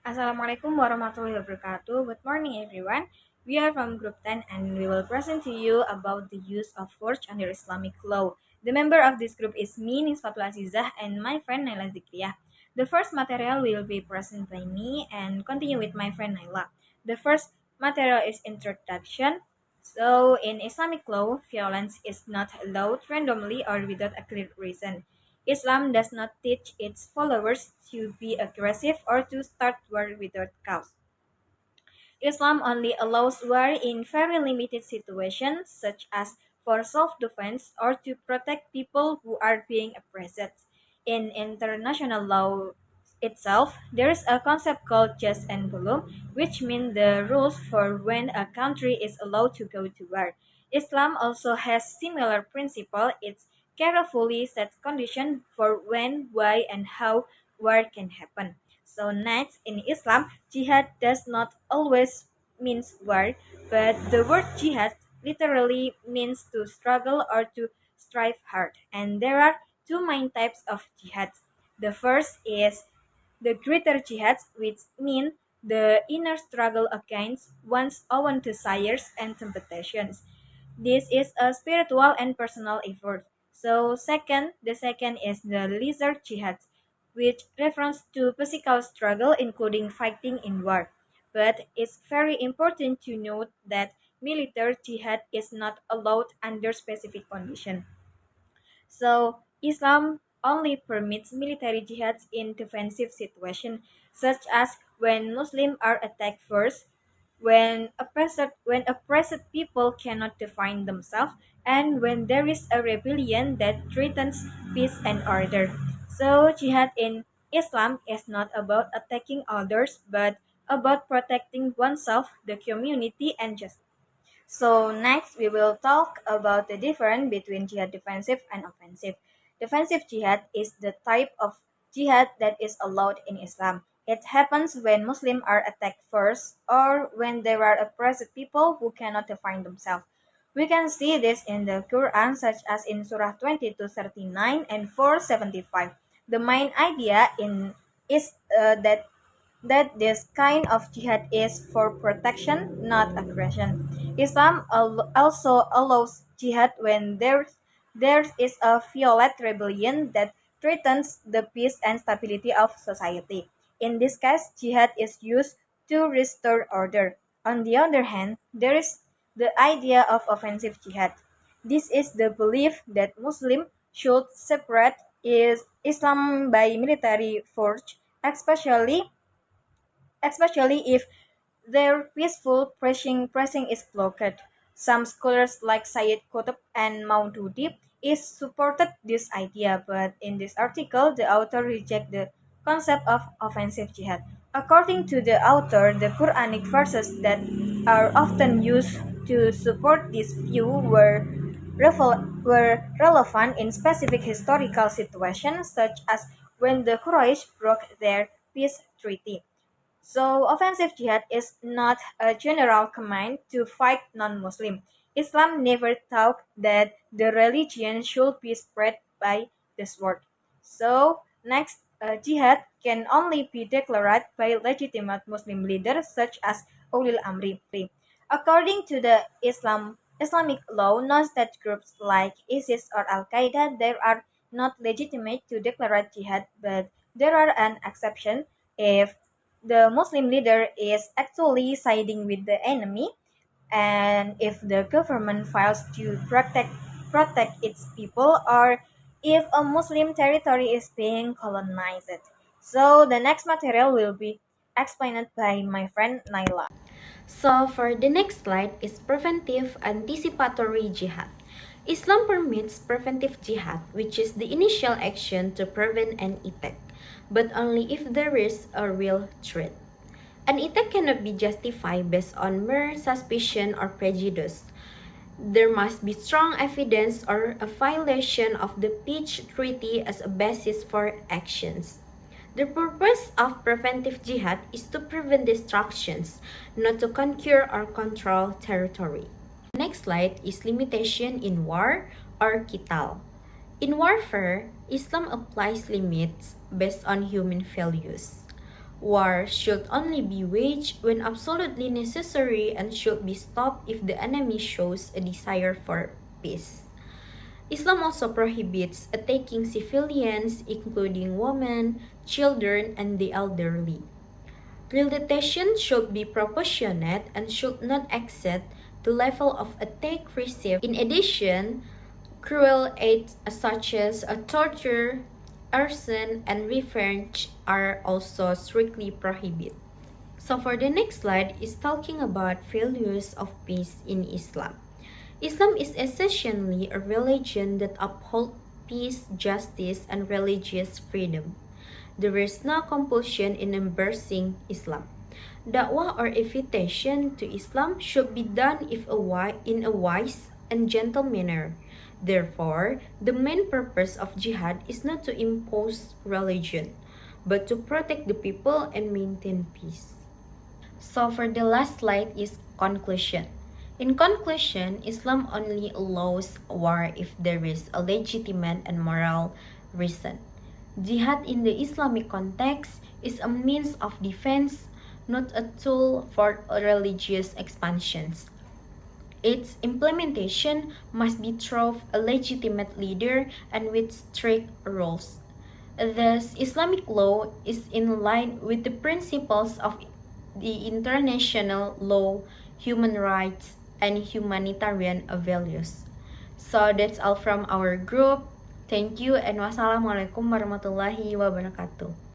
Assalamualaikum warahmatullahi wabarakatuh. Good morning, everyone. We are from Group 10 and we will present to you about the use of force under Islamic law. The member of this group is me, Nisfatul Azizah, and my friend Nayla Zikriyah. The first material will be presented by me and continue with my friend Nayla. The first material is introduction. So, in Islamic law, violence is not allowed randomly or without a clear reason. Islam does not teach its followers to be aggressive or to start war without cause. Islam only allows war in very limited situations, such as for self defense or to protect people who are being oppressed. In international law itself, there is a concept called jus and belum, which mean the rules for when a country is allowed to go to war. Islam also has similar principle. It carefully sets conditions for when, why, and how war can happen. So next, in Islam, jihad does not always means war, but the word jihad literally means to struggle or to strive hard. And there are two main types of jihad. The first is the greater jihad, which mean the inner struggle against one's own desires and temptations. This is a spiritual and personal effort. So the second is the lesser jihad, which refers to physical struggle including fighting in war. But it's very important to note that military jihad is not allowed under specific conditions. So Islam only permits military jihad in defensive situations, such as when Muslims are attacked first, when oppressed people cannot defend themselves, and when there is a rebellion that threatens peace and order. So jihad in Islam is not about attacking others, but about protecting oneself, the community, and justice. So next we will talk about the difference between jihad defensive and offensive. Defensive jihad is the type of jihad that is allowed in Islam. It happens when Muslims are attacked first or when there are oppressed people who cannot defend themselves. We can see this in the Quran such as in Surah 20 to 39 and 475. The main idea in is that this kind of jihad is for protection, not aggression. Islam also allows jihad when there is a violent rebellion that threatens the peace and stability of society. In this case, jihad is used to restore order. On the other hand, there is the idea of offensive jihad. This is the belief that Muslims should separate Islam by military force, especially if their peaceful pressing is blocked. Some scholars like Sayyid Qutb and Maududi is supported this idea, but in this article, the author reject the concept of offensive jihad. According to the author, the Quranic verses that are often used to support this view were relevant in specific historical situations, such as when the Quraysh broke their peace treaty. So, offensive jihad is not a general command to fight non-Muslim. Islam never taught that the religion should be spread by the sword. So, next, jihad can only be declared by legitimate Muslim leaders such as Ulil Amri. According to the Islamic law, non-state groups like ISIS or Al-Qaeda, they are not legitimate to declare jihad, but there are an exception if the Muslim leader is actually siding with the enemy, and if the government fails to protect its people, or if a Muslim territory is being colonized. So the next material will be explained by my friend Naila. So for the next slide is preventive anticipatory jihad. Islam permits preventive jihad, which is the initial action to prevent an attack, but only if there is a real threat. An attack cannot be justified based on mere suspicion or prejudice. There must be strong evidence or a violation of the peace treaty as a basis for actions. The purpose of preventive jihad is to prevent destructions, not to conquer or control territory. Next slide is limitation in war or qital. In warfare, Islam applies limits based on human values. War should only be waged when absolutely necessary and should be stopped if the enemy shows a desire for peace. Islam also prohibits attacking civilians, including women, children, and the elderly. Realization should be proportionate and should not exceed the level of attack received. In addition, cruel acts such as torture, arson, and revenge are also strictly prohibited. So for the next slide is talking about values of peace in Islam. Islam is essentially a religion that upholds peace, justice, and religious freedom. There is no compulsion in embracing Islam. Da'wah or invitation to Islam should be done in a wise and gentle manner. Therefore, the main purpose of jihad is not to impose religion, but to protect the people and maintain peace. So for the last slide is conclusion. In conclusion, Islam only allows war if there is a legitimate and moral reason. Jihad in the Islamic context is a means of defense, not a tool for religious expansions. Its implementation must be through a legitimate leader and with strict rules. Thus, Islamic law is in line with the principles of the international law, human rights, and humanitarian values. So that's all from our group. Thank you and wassalamualaikum warahmatullahi wabarakatuh.